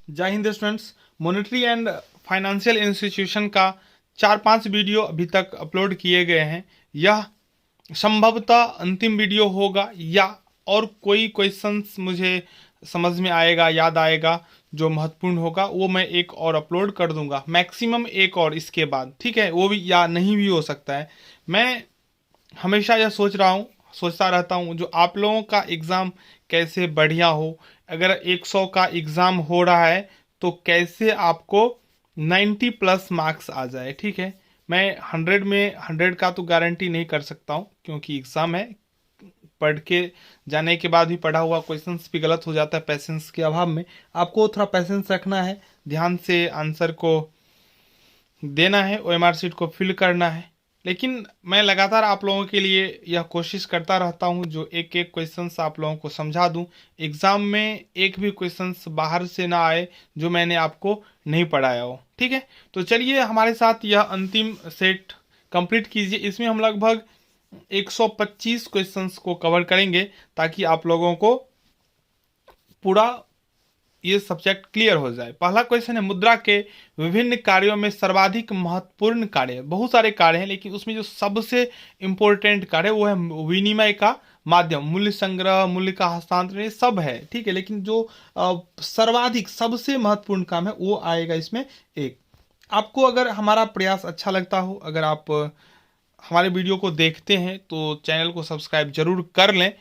जय Hind students. Monetary and financial institution का 4-5 video अभी तक अपलोड किए गए हैं। यह संभवतः अंतिम वीडियो होगा या और कोई क्वेश्चंस मुझे समझ में आएगा, याद आएगा जो महत्वपूर्ण होगा वो मैं एक और अपलोड कर दूंगा, मैक्सिमम एक और इसके बाद, ठीक है। वो भी या नहीं भी हो सकता है। मैं हमेशा यह सोचता रहता हूँ जो आप लोगों का एग्ज़ाम कैसे बढ़िया हो। अगर 100 का एग्ज़ाम हो रहा है तो कैसे आपको 90 प्लस मार्क्स आ जाए, ठीक है। मैं 100 में 100 का तो गारंटी नहीं कर सकता हूँ क्योंकि एग्ज़ाम है। पढ़ के जाने के बाद भी पढ़ा हुआ क्वेश्चंस भी गलत हो जाता है पैसेंस के अभाव में। आपको थोड़ा पैसेंस रखना है, ध्यान से आंसर को देना है, ओएमआर शीट को फिल करना है। लेकिन मैं लगातार आप लोगों के लिए यह कोशिश करता रहता हूं जो एक एक क्वेश्चंस आप लोगों को समझा दूं। एग्ज़ाम में एक भी क्वेश्चंस बाहर से ना आए जो मैंने आपको नहीं पढ़ाया हो, ठीक है। तो चलिए हमारे साथ यह अंतिम सेट कंप्लीट कीजिए। इसमें हम लगभग 125 क्वेश्चंस को कवर करेंगे ताकि आप लोगों को पूरा ये सब्जेक्ट क्लियर हो जाए। पहला क्वेश्चन है, मुद्रा के विभिन्न कार्यों में सर्वाधिक महत्वपूर्ण कार्य। बहुत सारे कार्य हैं लेकिन उसमें जो सबसे इंपॉर्टेंट कार्य वो है विनिमय का माध्यम, मूल्य संग्रह, मूल्य का हस्तांतरण, ये सब है, ठीक है। लेकिन जो सर्वाधिक सबसे महत्वपूर्ण काम है वो आएगा इसमें एक। आपको अगर हमारा प्रयास अच्छा लगता हो, अगर आप हमारे वीडियो को देखते हैं तो चैनल को सब्सक्राइब जरूर कर लें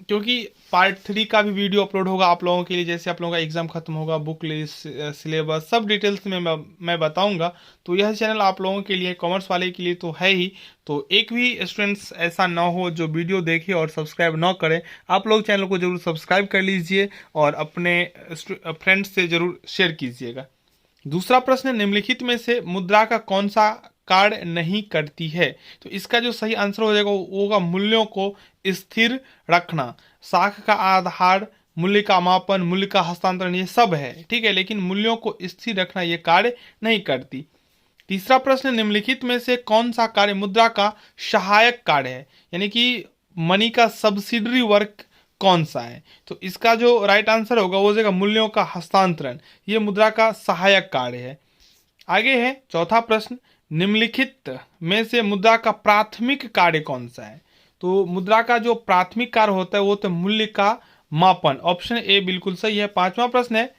क्योंकि पार्ट 3 का भी वीडियो अपलोड होगा आप लोगों के लिए। जैसे आप लोगों का एग्जाम खत्म होगा, बुक लिस्ट, सिलेबस, सब डिटेल्स में मैं बताऊंगा। तो यह चैनल आप लोगों के लिए, कॉमर्स वाले के लिए तो है ही। तो एक भी स्टूडेंट्स ऐसा ना हो जो वीडियो देखे और सब्सक्राइब ना करे। आप लोग चैनल को जरूर सब्सक्राइब कर लीजिए और अपने फ्रेंड्स से जरूर शेयर कीजिएगा। दूसरा प्रश्न है, निम्नलिखित में से मुद्रा का कौन सा कार्य नहीं करती है। तो इसका जो सही आंसर हो जाएगा वो होगा मूल्यों को स्थिर रखना। साख का आधार, मूल्य का मापन, मूल्य का हस्तांतरण, ये सब है, ठीक है। लेकिन मूल्यों को स्थिर रखना ये कार्य नहीं करती। तीसरा प्रश्न, निम्नलिखित में से कौन सा कार्य मुद्रा का सहायक कार्य है, यानी कि मनी का सब्सिडरी वर्क कौन सा है। तो इसका जो राइट आंसर होगा वो हो जाएगा मूल्यों का हस्तांतरण। ये मुद्रा का सहायक कार्य है। आगे है चौथा प्रश्न, निम्नलिखित में से मुद्रा का प्राथमिक कार्य कौन सा है। तो मुद्रा का जो प्राथमिक कार्य होता है वो तो मूल्य का मापन। ऑप्शन ए बिल्कुल सही है। पांचवा प्रश्न है,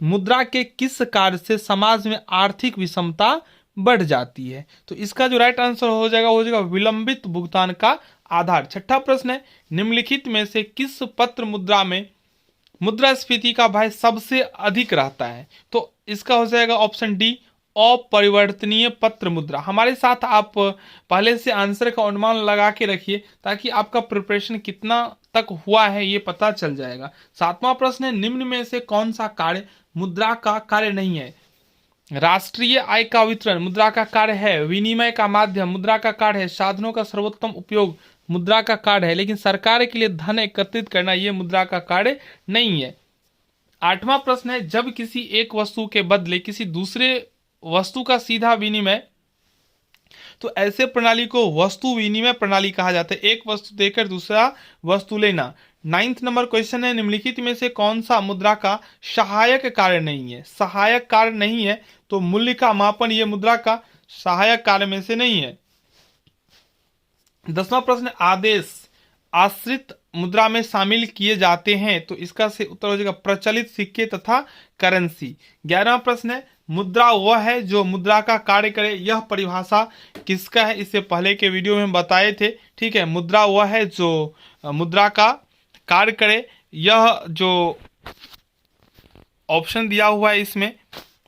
मुद्रा के किस कार्य से समाज में आर्थिक विषमता बढ़ जाती है। तो इसका जो राइट आंसर हो जाएगा विलंबित भुगतान का आधार। छठा प्रश्न है, निम्नलिखित में से किस पत्र मुद्रा में मुद्रास्फीति का भय सबसे अधिक रहता है। तो इसका हो जाएगा ऑप्शन डी, अपरिवर्तनीय पत्र मुद्रा। हमारे साथ आप पहले से आंसर का अनुमान लगा के रखिए ताकि आपका प्रिपरेशन कितना तक हुआ है ये पता चल जाएगा। सातवां प्रश्न है, निम्न में से कौन सा कार्य मुद्रा का कार्य नहीं है। राष्ट्रीय आय का वितरण मुद्रा का कार्य है। विनिमय का माध्यम मुद्रा का कार्य है। साधनों का सर्वोत्तम उपयोग मुद्रा का कार्य है। लेकिन सरकार के लिए धन एकत्रित करना यह मुद्रा का कार्य नहीं है। आठवां प्रश्न है, जब किसी एक वस्तु के बदले किसी दूसरे वस्तु का सीधा विनिमय, तो ऐसे प्रणाली को वस्तु विनिमय प्रणाली कहा जाता है। एक वस्तु देकर दूसरा वस्तु लेना। 9th नंबर क्वेश्चन है, निम्नलिखित में से कौन सा मुद्रा का सहायक कार्य नहीं है। सहायक कार्य नहीं है तो मूल्य का मापन ये मुद्रा का सहायक कार्य में से नहीं है। 10वां प्रश्न, आदेश आश्रित मुद्रा में शामिल किए जाते हैं। तो इसका से उत्तर हो जाएगा प्रचलित सिक्के तथा करेंसी। 11वां प्रश्न है, मुद्रा वह है जो मुद्रा का कार्य करे। यह परिभाषा किसका है, इससे पहले के वीडियो में हम बताए थे, ठीक है। मुद्रा वह है जो मुद्रा का कार्य करे। यह जो ऑप्शन दिया हुआ है इसमें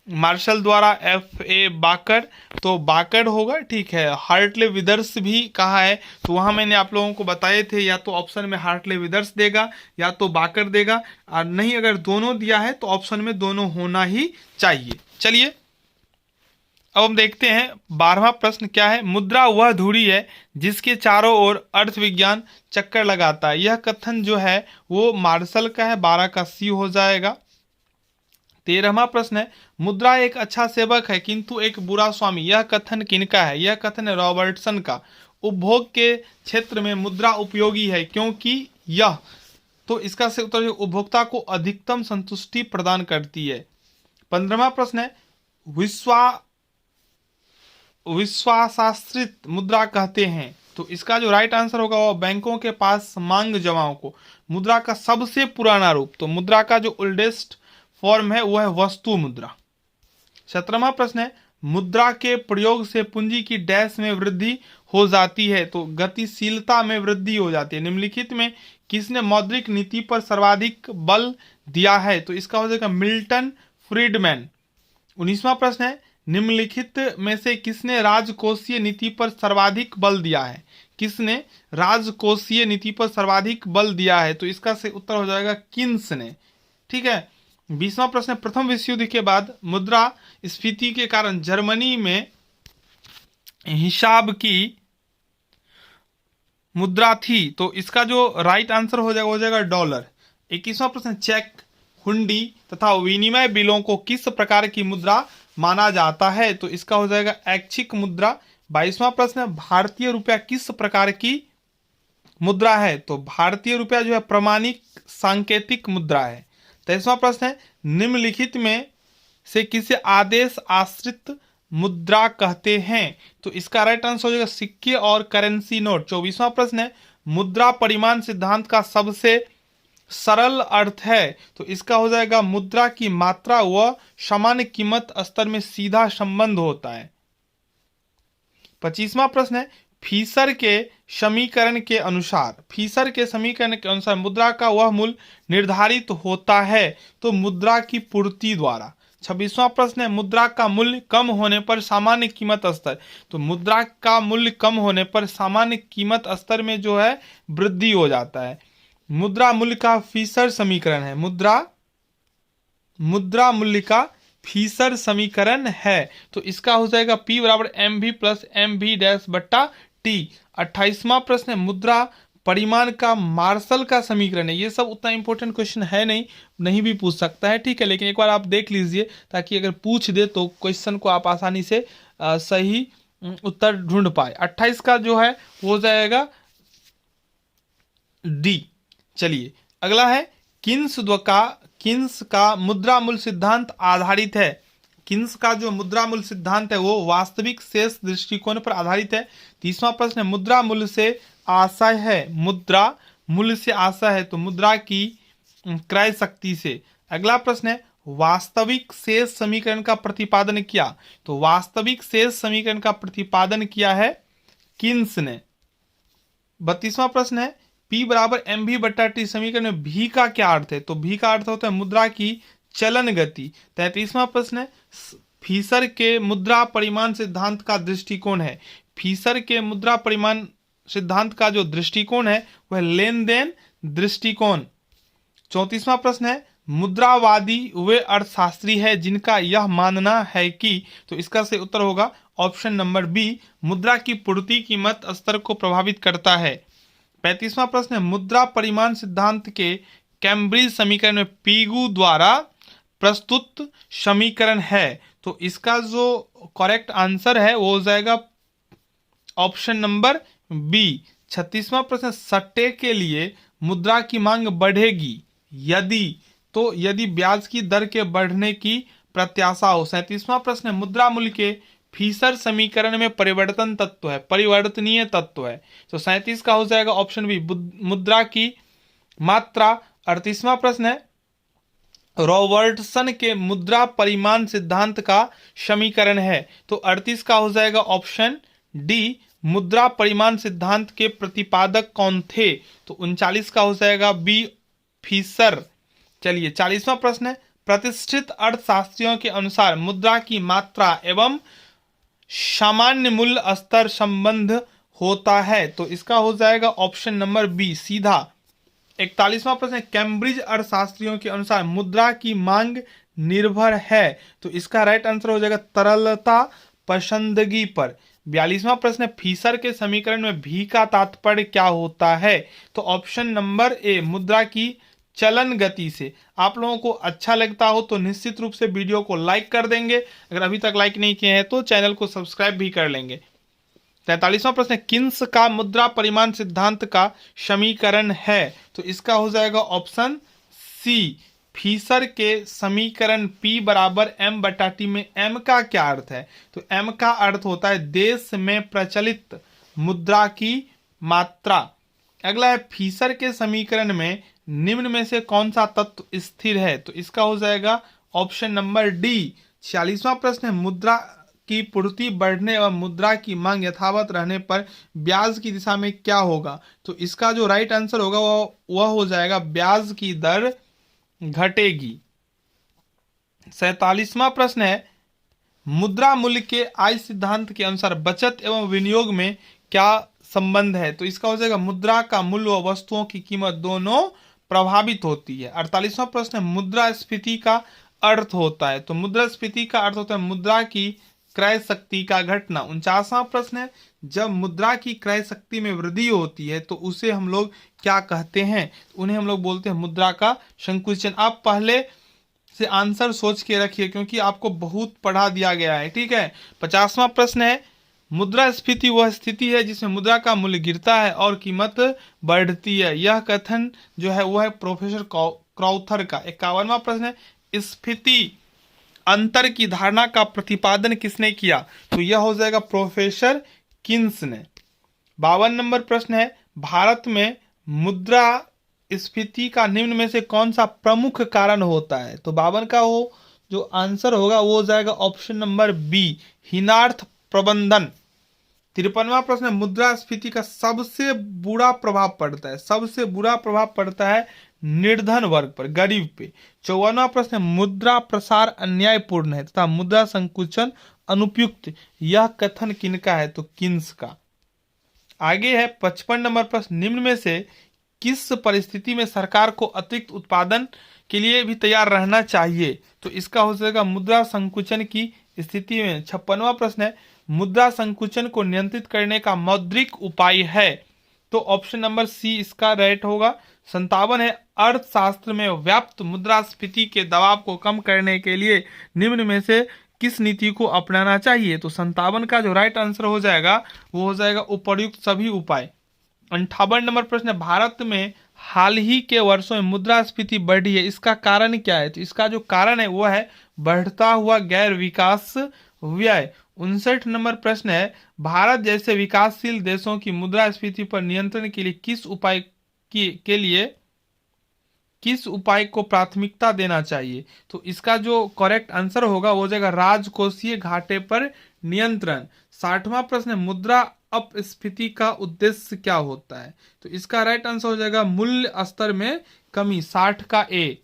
मार्शल द्वारा F.A. बाकर, तो बाकर होगा, ठीक है। हार्टले विदर्स भी कहा है तो वहां मैंने आप लोगों को बताए थे, या तो ऑप्शन में हार्टले विदर्स देगा या तो बाकर देगा, और नहीं अगर दोनों दिया है तो ऑप्शन में दोनों होना ही चाहिए। चलिए अब हम देखते हैं 12वां प्रश्न क्या है। मुद्रा वह धुरी है जिसके चारों ओर अर्थविज्ञान चक्कर लगाता है। यह कथन जो है वो मार्शल का है, 12 का सी हो जाएगा। 13वां प्रश्न है, मुद्रा एक अच्छा सेवक है किंतु एक बुरा स्वामी। यह कथन किनका है। यह कथन है रॉबर्टसन का। उपभोग के क्षेत्र में मुद्रा उपयोगी है क्योंकि यह तो इसका से उत्तर उपभोक्ता को अधिकतम संतुष्टि प्रदान करती है। 15वां प्रश्न है विश्वासाश्रित मुद्रा कहते हैं, तो इसका जो राइट आंसर होगा वो बैंकों के पास मांग जमाओं को मुद्रा का सबसे पुराना रूप, तो मुद्रा का जो ओल्डेस्ट फॉर्म है वो है वस्तु मुद्रा। 17वां प्रश्न है मुद्रा के प्रयोग से पूंजी की डैश में वृद्धि हो जाती है, तो गतिशीलता में वृद्धि हो जाती है। निम्नलिखित में किसने मौद्रिक नीति पर सर्वाधिक बल दिया है, तो इसका हो जाएगा मिल्टन फ्रीडमैन। 19वां प्रश्न है निम्नलिखित में से किसने राजकोषीय नीति पर सर्वाधिक बल दिया है, किसने राजकोषीय नीति पर सर्वाधिक बल दिया है, तो इसका से उत्तर हो जाएगा किन्स ने। ठीक है। 20वां प्रश्न है प्रथम विश्व युद्ध के बाद मुद्रा स्फीति के कारण जर्मनी में हिसाब की मुद्रा थी, तो इसका जो राइट आंसर हो जाएगा डॉलर। 21वां प्रश्न चेक, हुंडी तथा विनिमय बिलों को किस प्रकार की मुद्रा माना जाता है, तो इसका हो जाएगा ऐच्छिक मुद्रा। 22वां प्रश्न है भारतीय रुपया किस प्रकार की मुद्रा है, तो भारतीय रुपया जो है प्रमाणिक सांकेतिक मुद्रा है। 23वां प्रश्न है निम्नलिखित में से किसे आदेश आश्रित मुद्रा कहते हैं, तो इसका राइट आंसर हो जाएगा सिक्के और करेंसी नोट। 24वां प्रश्न है मुद्रा परिमाण सिद्धांत का सबसे सरल अर्थ है, तो इसका हो जाएगा मुद्रा की मात्रा व सामान्य कीमत स्तर में सीधा संबंध होता है। 25वां प्रश्न है फीसर के समीकरण के अनुसार मुद्रा का वह मूल्य निर्धारित होता है, तो मुद्रा की पूर्ति द्वारा। 26वां प्रश्न है मुद्रा का मूल्य कम होने पर सामान्य कीमत स्तर, तो मुद्रा का मूल्य कम होने पर सामान्य कीमत स्तर में जो है वृद्धि हो जाता है। मुद्रा मूल्य का फीसर समीकरण है, मुद्रा मूल्य का फीसर समीकरण है, तो इसका हो जाएगा P बराबर mv प्लस mv डैश बट्टा t। 28वां प्रश्न है मुद्रा परिमाण का मार्शल का समीकरण है। ये सब उतना इंपॉर्टेंट क्वेश्चन है नहीं भी पूछ सकता है, ठीक है, लेकिन एक बार आप देख लीजिए ताकि अगर पूछ दे तो क्वेश्चन को आप आसानी से सही उत्तर ढूंढ पाए। 28 का जो है वो हो जाएगा डी। चलिए अगला है किन्स का मुद्रा मूल्य सिद्धांत आधारित है। किन्स का जो मुद्रा मूल्य सिद्धांत है वो वास्तविक शेष दृष्टिकोण पर आधारित है। 30वां प्रश्न है मुद्रा मूल्य से आशय है, तो मुद्रा की क्रय शक्ति से। अगला प्रश्न है वास्तविक शेष समीकरण का प्रतिपादन किया, तो वास्तविक शेष समीकरण का प्रतिपादन किया है किन्स ने। 32वां प्रश्न है P बराबर mv बट्टा टी समीकरण में भी का क्या अर्थ है, तो भी का अर्थ होता है मुद्रा की चलन गति। 33वां प्रश्न है फीसर के मुद्रा परिमाण सिद्धांत का दृष्टिकोण है। फीसर के मुद्रा परिमाण सिद्धांत का जो दृष्टिकोण है वह लेन देन दृष्टिकोण। 34वां प्रश्न है मुद्रावादी वे अर्थशास्त्री है जिनका यह मानना है कि, तो इसका से उत्तर होगा ऑप्शन नंबर बी, मुद्रा की पूर्ति कीमत स्तर को प्रभावित करता है। 35वां प्रश्न है मुद्रा परिमाण सिद्धांत के कैम्ब्रिज समीकरण में पीगू द्वारा प्रस्तुत समीकरण है, तो इसका जो करेक्ट आंसर है वो हो जाएगा ऑप्शन नंबर बी। 36वां प्रश्न सट्टे के लिए मुद्रा की मांग बढ़ेगी यदि ब्याज की दर के बढ़ने की प्रत्याशा हो। 37वां प्रश्न मुद्रा मूल्य के फीसर समीकरण में परिवर्तनीय तत्व है, तो 37 का हो जाएगा ऑप्शन बी, मुद्रा की मात्रा। 38वां प्रश्न है रॉबर्टसन के मुद्रा परिमाण सिद्धांत का समीकरण है, तो 38 का हो जाएगा ऑप्शन डी, मुद्रा परिमाण सिद्धांत के प्रतिपादक कौन थे, तो 39 का हो जाएगा बी, फीसर। चलिए 40वां प्रश्न है प्रतिष्ठित अर्थशास्त्रियों के अनुसार मुद्रा की मात्रा एवं सामान्य मूल्य स्तर संबंध होता है, तो इसका हो जाएगा ऑप्शन नंबर बी, सीधा। 41वां प्रश्न कैम्ब्रिज अर्थशास्त्रियों के अनुसार मुद्रा की मांग निर्भर है, तो इसका राइट आंसर हो जाएगा तरलता पसंदगी पर। 42वां प्रश्न फीसर के समीकरण में भी का तात्पर्य क्या होता है, तो ऑप्शन नंबर ए, मुद्रा की चलन गति से। आप लोगों को अच्छा लगता हो तो निश्चित रूप से वीडियो को लाइक कर देंगे, अगर अभी तक लाइक नहीं किए हैं तो चैनल को सब्सक्राइब भी कर लेंगे। 43वां प्रश्न है, किन्स का मुद्रा परिमाण सिद्धांत का समीकरण है? तो इसका हो जाएगा ऑप्शन सी, फीसर के समीकरण P बराबर M/T में M का क्या अर्थ है? तो M का अर्थ होता है देश में प्रचलित मुद्रा की मात्रा। अगला है, फीसर के समीकरण में निम्न में से कौन सा तत्व स्थिर है? तो इसका हो जाएगा ऑप्शन नंबर डी। 46वां प्रश्न है, मुद्रा की पूर्ति बढ़ने एवं मुद्रा की मांग यथावत रहने पर ब्याज की दिशा में क्या होगा? तो इसका जो राइट आंसर होगा वह हो जाएगा ब्याज की दर घटेगी। 47वां प्रश्न है, मुद्रा मूल्य के आय सिद्धांत के अनुसार बचत एवं विनियोग में क्या संबंध है? तो इसका हो जाएगा मुद्रा का मूल्य व वस्तुओं की कीमत दोनों प्रभावित होती है। 48वां प्रश्न है, मुद्रास्फीति का अर्थ होता है? तो मुद्रास्फीति का अर्थ होता है मुद्रा की क्रय शक्ति का घटना। 49वां प्रश्न है, जब मुद्रा की क्रय शक्ति में वृद्धि होती है तो उसे हम लोग क्या कहते हैं? उन्हें हम लोग बोलते हैं मुद्रा का संकुचन। आप पहले से आंसर सोच के रखिए क्योंकि आपको बहुत पढ़ा दिया गया है, ठीक है। 50वां प्रश्न है, मुद्रास्फीति वह स्थिति है जिसमें मुद्रा का मूल्य गिरता है और कीमत बढ़ती है। यह कथन जो है वह है प्रोफेसर क्राउथर का। 51वां प्रश्न है, स्फीति अंतर की धारणा का प्रतिपादन किसने किया? तो यह हो जाएगा प्रोफेसर किन्स ने। 52 नंबर प्रश्न है, भारत में मुद्रा स्फीति का निम्न में से कौन सा प्रमुख कारण होता है? तो 52 का जो आंसर होगा वो हो जाएगा ऑप्शन नंबर बी, हीनार्थ प्रबंधन। 53वां प्रश्न, मुद्रास्फीति का सबसे बुरा प्रभाव पड़ता है? सबसे बुरा प्रभाव पड़ता है निर्धन वर्ग पर, गरीब पे। 54वां प्रश्न, मुद्रा प्रसार अन्यायपूर्ण है तथा मुद्रा संकुचन अनुपयुक्त। यह कथन किनका है? तो किन्स का। आगे है 55 नंबर प्रश्न, निम्न में से किस परिस्थिति में सरकार को अतिरिक्त उत्पादन के लिए भी तैयार रहना चाहिए? तो इसका हो जाएगा मुद्रा संकुचन की स्थिति में। 56वां प्रश्न है, मुद्रा संकुचन को नियंत्रित करने का मौद्रिक उपाय है? तो ऑप्शन नंबर सी इसका राइट होगा। 57 है, अर्थशास्त्र में व्याप्त मुद्रास्फीति के दबाव को कम करने के लिए निम्न में से किस नीति को अपनाना चाहिए? तो 57 का जो राइट आंसर हो जाएगा वो हो जाएगा उपर्युक्त सभी उपाय। 58 नंबर प्रश्न है, भारत में हाल ही के वर्षों में मुद्रास्फीति बढ़ी है, इसका कारण क्या है? तो इसका जो कारण है वो है बढ़ता हुआ गैर विकास व्यय। 59 नंबर प्रश्न है, भारत जैसे विकासशील देशों की मुद्रास्फीति पर नियंत्रण के लिए किस उपाय को प्राथमिकता देना चाहिए? तो इसका जो करेक्ट आंसर होगा वो हो जाएगा राजकोषीय घाटे पर नियंत्रण। 60वां प्रश्न है, मुद्रा अपस्फीति का उद्देश्य क्या होता है? तो इसका राइट आंसर हो जाएगा मूल्य स्तर में कमी, 60 का ए।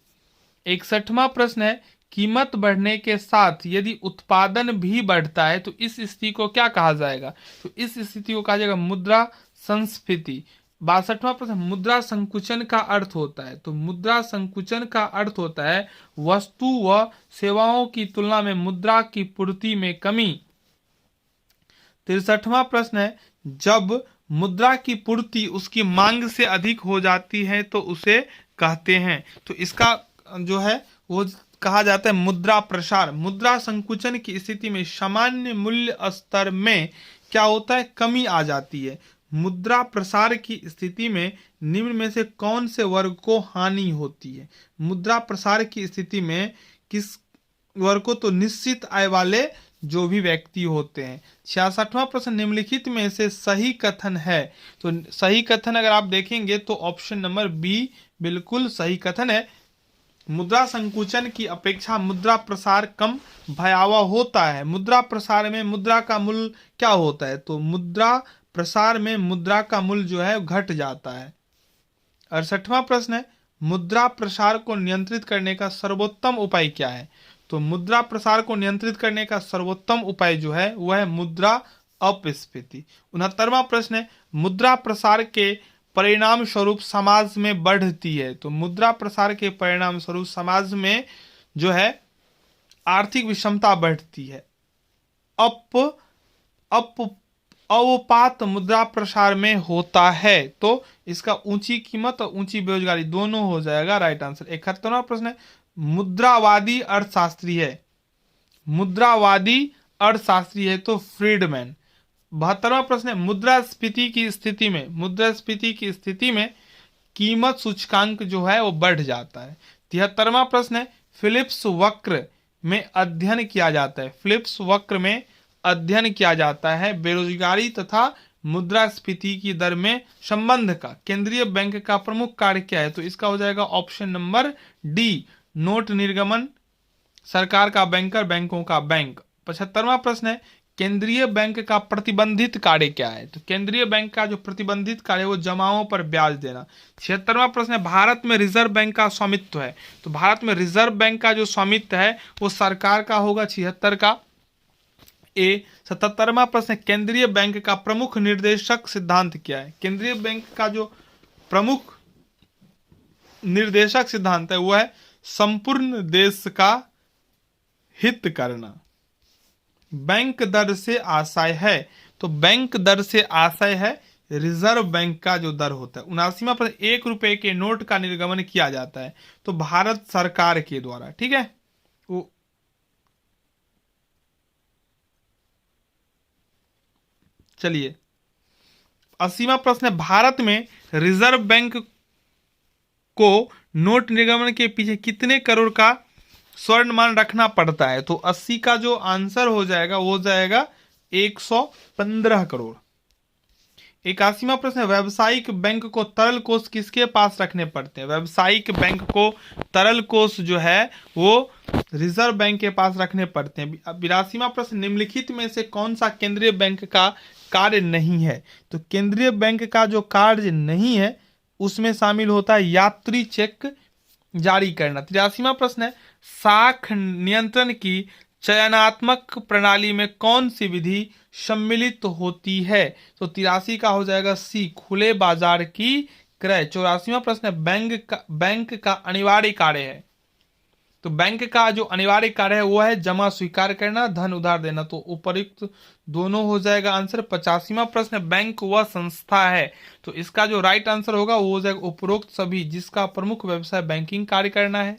61वां प्रश्न है, कीमत बढ़ने के साथ यदि उत्पादन भी बढ़ता है तो इस स्थिति को क्या कहा जाएगा? तो इस स्थिति को कहा जाएगा मुद्रा संस्फीति। 62वां प्रश्न, मुद्रा संकुचन का अर्थ होता है? तो मुद्रा संकुचन का अर्थ होता है वस्तु व सेवाओं की तुलना में मुद्रा की पूर्ति में कमी। 63वां प्रश्न है, जब मुद्रा की पूर्ति उसकी मांग से अधिक हो जाती है तो उसे कहते हैं? तो इसका जो है वो कहा जाता है मुद्रा प्रसार। मुद्रा संकुचन की स्थिति में सामान्य मूल्य स्तर में क्या होता है? कमी आ जाती है। मुद्रा प्रसार की स्थिति में निम्न में से कौन से वर्ग को हानि होती है? मुद्रा प्रसार की स्थिति में किस वर्ग को? तो निश्चित आय वाले जो भी व्यक्ति होते हैं। 66वां प्रश्न, निम्नलिखित में से सही कथन है? तो सही कथन अगर आप देखेंगे तो ऑप्शन नंबर बी बिल्कुल सही कथन है। मुद्रा संकुचन की अपेक्षा मुद्रा प्रसार कम भयावह होता है। मुद्रा प्रसार में मुद्रा का मूल्य क्या होता है? तो मुद्रा प्रसार में मुद्रा का मूल्य जो है घट जाता है। 68वां प्रश्न है, मुद्रा प्रसार को नियंत्रित करने का सर्वोत्तम उपाय क्या है? तो मुद्रा प्रसार को नियंत्रित करने का सर्वोत्तम उपाय जो है वह है मुद्रा अपस्फीति। 69वां प्रश्न है, मुद्रा प्रसार के परिणाम स्वरूप समाज में बढ़ती है? तो मुद्रा प्रसार के परिणाम स्वरूप समाज में जो है आर्थिक विषमता बढ़ती है। अवपात मुद्रा प्रसार में होता है? तो इसका ऊंची कीमत और ऊंची बेरोजगारी दोनों हो जाएगा राइट आंसर। 71वां प्रश्न है, मुद्रावादी अर्थशास्त्री है? मुद्रावादी अर्थशास्त्री है तो फ्रीडमैन। 72वां प्रश्न है, मुद्रास्फीति की स्थिति में कीमत सूचकांक जो है वो बढ़ जाता है। 73वां प्रश्न है, फिलिप्स वक्र में अध्ययन किया जाता है। फिलिप्स वक्र में अध्ययन किया जाता है बेरोजगारी तथा मुद्रास्फीति की दर में संबंध का। केंद्रीय बैंक का प्रमुख कार्य क्या है? तो इसका हो जाएगा ऑप्शन नंबर डी, नोट निर्गमन, सरकार का बैंकर, बैंकों का बैंक। 75वां प्रश्न है, केंद्रीय बैंक का प्रतिबंधित कार्य क्या है? तो केंद्रीय बैंक का जो प्रतिबंधित कार्य है वो जमाओं पर ब्याज देना। 76वां प्रश्न है, भारत में रिजर्व बैंक का स्वामित्व है। तो भारत में रिजर्व बैंक का जो स्वामित्व है वो सरकार का होगा, 76 का ए। 77वां प्रश्न है, केंद्रीय बैंक का प्रमुख निर्देशक सिद्धांत क्या है? केंद्रीय बैंक का जो प्रमुख निर्देशक सिद्धांत है वो है संपूर्ण देश का हित करना। बैंक दर से आशय है, तो बैंक दर से आशय है रिजर्व बैंक का जो दर होता है। 79वां प्रश्न, 1 रुपए के नोट का निर्गमन किया जाता है। तो भारत सरकार के द्वारा, ठीक है। वो चलिए 80वां प्रश्न है, भारत में रिजर्व बैंक को नोट निर्गमन के पीछे कितने करोड़ का स्वर्ण मान रखना पड़ता है? तो 80 का जो आंसर हो जाएगा वो हो जाएगा 115 करोड़। 81वां प्रश्न है, व्यावसायिक बैंक को तरल कोष किसके पास रखने पड़ते हैं? व्यावसायिक बैंक को तरल कोष जो है वो रिजर्व बैंक के पास रखने पड़ते हैं। 82वां प्रश्न, निम्नलिखित में से कौन सा केंद्रीय बैंक का कार्य नहीं है? तो केंद्रीय बैंक का जो कार्य नहीं है उसमें शामिल होता है यात्री चेक जारी करना। 83वां प्रश्न है, साख नियंत्रण की चयनात्मक प्रणाली में कौन सी विधि सम्मिलित होती है? तो 83 का हो जाएगा सी, खुले बाजार की क्रय। 84वां प्रश्न है, बैंक का अनिवार्य कार्य है। तो बैंक का जो अनिवार्य कार्य है वो है जमा स्वीकार करना, धन उधार देना। तो उपयुक्त दोनों हो जाएगा आंसर। 85वां प्रश्न है, बैंक वह संस्था है। तो इसका जो राइट आंसर होगा वो हो जाएगा उपरोक्त सभी जिसका प्रमुख व्यवसाय बैंकिंग कार्य करना है,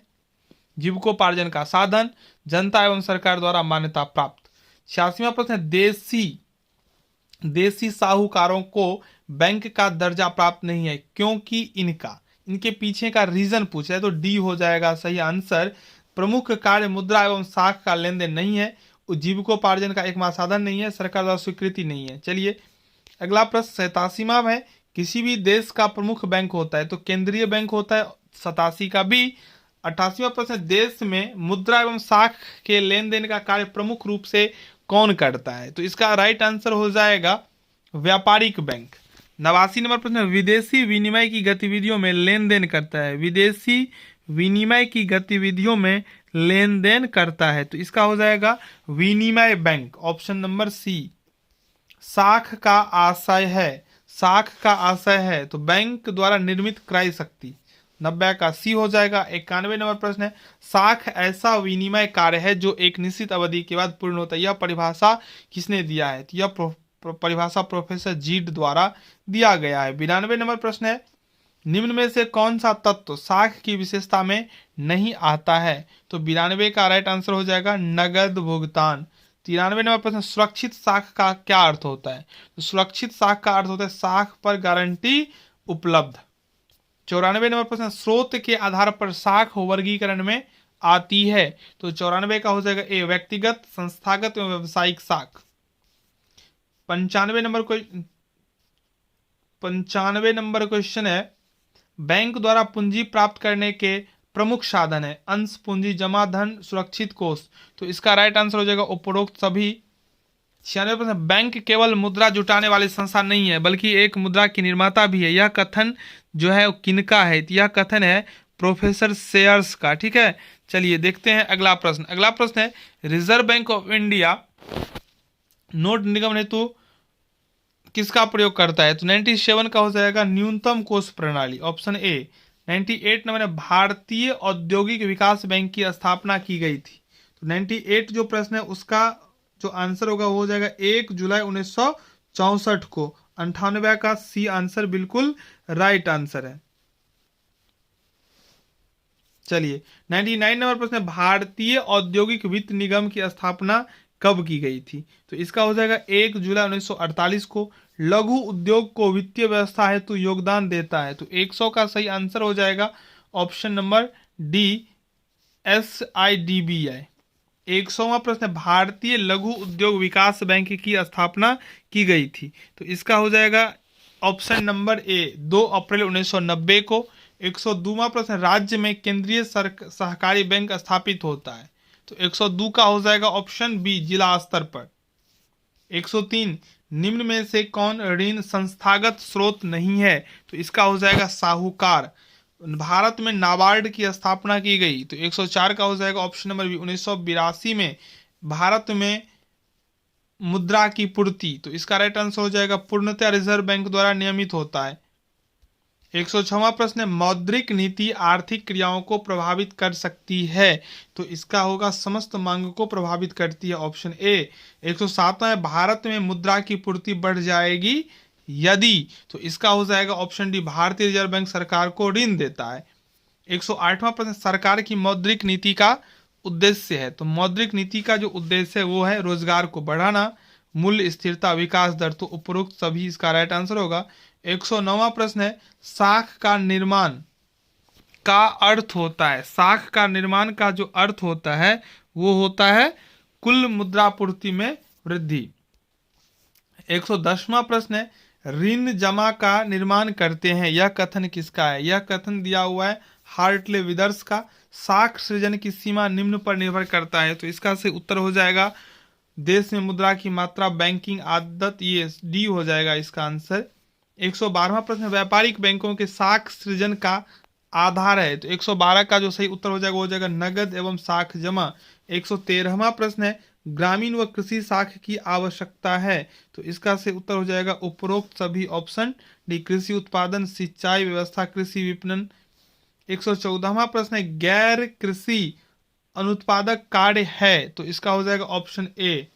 जीविकोपार्जन का साधन, जनता एवं सरकार द्वारा मान्यता प्राप्त। 86वां प्रश्न है, देशी साहूकारों को बैंक का दर्जा प्राप्त नहीं है क्योंकि इनके पीछे का रीजन पूछा है। तो डी हो जाएगा सही आंसर। प्रमुख कार्य मुद्रा एवं साख का लेन देन नहीं है, जीविकोपार्जन का एकमात्र साधन नहीं है, सरकार द्वारा स्वीकृति नहीं है। चलिए अगला प्रश्न 87वां है, किसी भी देश का प्रमुख बैंक होता है। तो केंद्रीय बैंक होता है, 87 का बी। 88वां प्रश्न, देश में मुद्रा एवं साख के लेन देन का कार्य प्रमुख रूप से कौन करता है? तो इसका राइट आंसर हो जाएगा व्यापारिक बैंक। 89 नंबर प्रश्न, विदेशी विनिमय की गतिविधियों में लेन देन करता है। विदेशी विनिमय की गतिविधियों में लेन देन करता है। तो इसका हो जाएगा विनिमय बैंक, ऑप्शन नंबर सी। साख का आशय है, तो बैंक द्वारा निर्मित क्रय शक्ति। 90 का सी हो जाएगा। 91 नंबर प्रश्न है, साख ऐसा विनिमय कार्य है जो एक निश्चित अवधि के बाद पूर्ण होता है। यह परिभाषा किसने दिया है? तो यह परिभाषा प्रोफेसर जीड द्वारा दिया गया है। 92 नंबर प्रश्न है, निम्न में से कौन सा तत्व साख की विशेषता में नहीं आता है? तो 92 का राइट आंसर हो जाएगा नगद भुगतान। 93 नंबर प्रश्न, सुरक्षित साख का क्या अर्थ होता है? तो सुरक्षित साख का अर्थ होता है साख पर गारंटी उपलब्ध। 94 नंबर प्रश्न, स्रोत के आधार पर साख वर्गीकरण में आती है। तो 94 का हो जाएगा ए, व्यक्तिगत, संस्थागत एवं व्यावसायिक साख। 95 नंबर क्वेश्चन है, बैंक द्वारा पूंजी प्राप्त करने के प्रमुख साधन है अंश पूंजी, जमा धन, सुरक्षित कोष। तो इसका राइट आंसर हो जाएगा उपरोक्त सभी। 96%, बैंक केवल मुद्रा जुटाने वाली संस्था नहीं है बल्कि एक मुद्रा की निर्माता भी है। यह कथन जो है वो किनका है? यह कथन है प्रोफेसर शेयर्स का। ठीक है, चलिए देखते हैं अगला प्रश्न। अगला प्रश्न है, Reserve Bank of India note निगम हेतु किसका प्रयोग करता है? तो 97 का हो जाएगा न्यूनतम कोष प्रणाली, ऑप्शन ए। 98 नंबर है, भारतीय औद्योगिक विकास बैंक की स्थापना की गई थी। तो 98 जो प्रश्न है उसका जो आंसर होगा वो हो जाएगा 1 जुलाई 1964 को। 98 का सी आंसर बिल्कुल राइट आंसर है। चलिए 99 नंबर प्रश्न है, भारतीय औद्योगिक वित्त निगम की स्थापना कब की गई थी? तो इसका हो जाएगा 1 जुलाई 1948 को। लघु उद्योग को वित्तीय व्यवस्था हेतु योगदान देता है, तो 100 का सही आंसर हो जाएगा ऑप्शन नंबर डी, SIDBI। 100वां प्रश्न, भारतीय लघु उद्योग विकास बैंक की स्थापना की गई थी, तो इसका हो जाएगा ऑप्शन नंबर ए, 2 अप्रैल 1990 को। 102वां प्रश्न, राज्य में केंद्रीय सहकारी बैंक स्थापित होता है, तो 102 का हो जाएगा ऑप्शन बी, जिला स्तर पर। 103, निम्न में से कौन ऋण संस्थागत स्रोत नहीं है, तो इसका हो जाएगा साहूकार। भारत में नाबार्ड की स्थापना की गई, तो 104 का हो जाएगा ऑप्शन नंबर बी, 1982 में भारत में मुद्रा की पूर्ति, तो इसका राइट आंसर हो जाएगा पूर्णतः रिजर्व बैंक द्वारा नियमित होता है। 106वां प्रश्न, मौद्रिक नीति आर्थिक क्रियाओं को प्रभावित कर सकती है, तो इसका होगा समस्त मांग को प्रभावित करती है, ऑप्शन ए। 107वां, भारत में मुद्रा की पूर्ति बढ़ जाएगी यदि, तो इसका हो जाएगा ऑप्शन डी, भारतीय रिजर्व बैंक सरकार को ऋण देता है। 108वां प्रश्न, सरकार की मौद्रिक नीति का उद्देश्य है, तो मौद्रिक नीति का जो उद्देश्य है वो है रोजगार को बढ़ाना, मूल्य स्थिरता, विकास दर, तो उपरोक्त सभी इसका राइट आंसर होगा। 109वां प्रश्न है, साख का निर्माण का अर्थ होता है, साख का निर्माण का जो अर्थ होता है वो होता है कुल मुद्रापूर्ति में वृद्धि। 110वां प्रश्न है, ऋण जमा का निर्माण करते हैं, यह कथन किसका है? यह कथन दिया हुआ है हार्टले विदर्स का। साख सृजन की सीमा निम्न पर निर्भर करता है, तो इसका सही उत्तर हो जाएगा देश में मुद्रा की मात्रा, बैंकिंग आदत, ये डी हो जाएगा इसका आंसर। 112वां प्रश्न, व्यापारिक बैंकों के साख सृजन का आधार है, तो 112 का जो सही उत्तर हो जाएगा वो हो जाएगा नगद एवं साख जमा। 113वां प्रश्न है, ग्रामीण व कृषि साख की आवश्यकता है, तो इसका सही उत्तर हो जाएगा उपरोक्त सभी ऑप्शन डी, कृषि उत्पादन, सिंचाई व्यवस्था, कृषि विपणन। 114वां प्रश्न है, गैर कृषि अनुत्पादक कार्य है, तो इसका हो जाएगा ऑप्शन ए,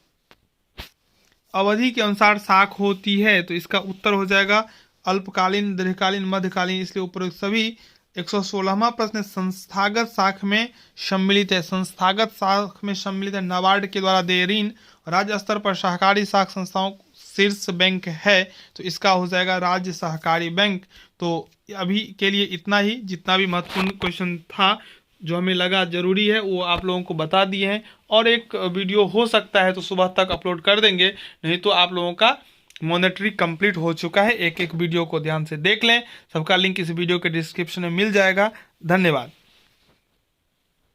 अवधि के अनुसार साख होती है, तो इसका उत्तर हो जाएगा अल्पकालीन, दीर्घकालीन, मध्यकालीन, इसलिए उपरोक्त सभी। 116वां प्रश्न, संस्थागत साख में सम्मिलित है, संस्थागत साख में सम्मिलित है नाबार्ड के द्वारा देय ऋण, राज्य स्तर पर सहकारी साख संस्थाओं शीर्ष बैंक है, तो इसका हो जाएगा राज्य सहकारी बैंक। तो अभी के लिए इतना ही, जितना भी महत्वपूर्ण क्वेश्चन था जो हमें लगा जरूरी है वो आप लोगों को बता दिए हैं, और एक वीडियो हो सकता है तो सुबह तक अपलोड कर देंगे, नहीं तो आप लोगों का मॉनेटरी कंप्लीट हो चुका है। एक एक वीडियो को ध्यान से देख लें, सबका लिंक इस वीडियो के डिस्क्रिप्शन में मिल जाएगा। धन्यवाद।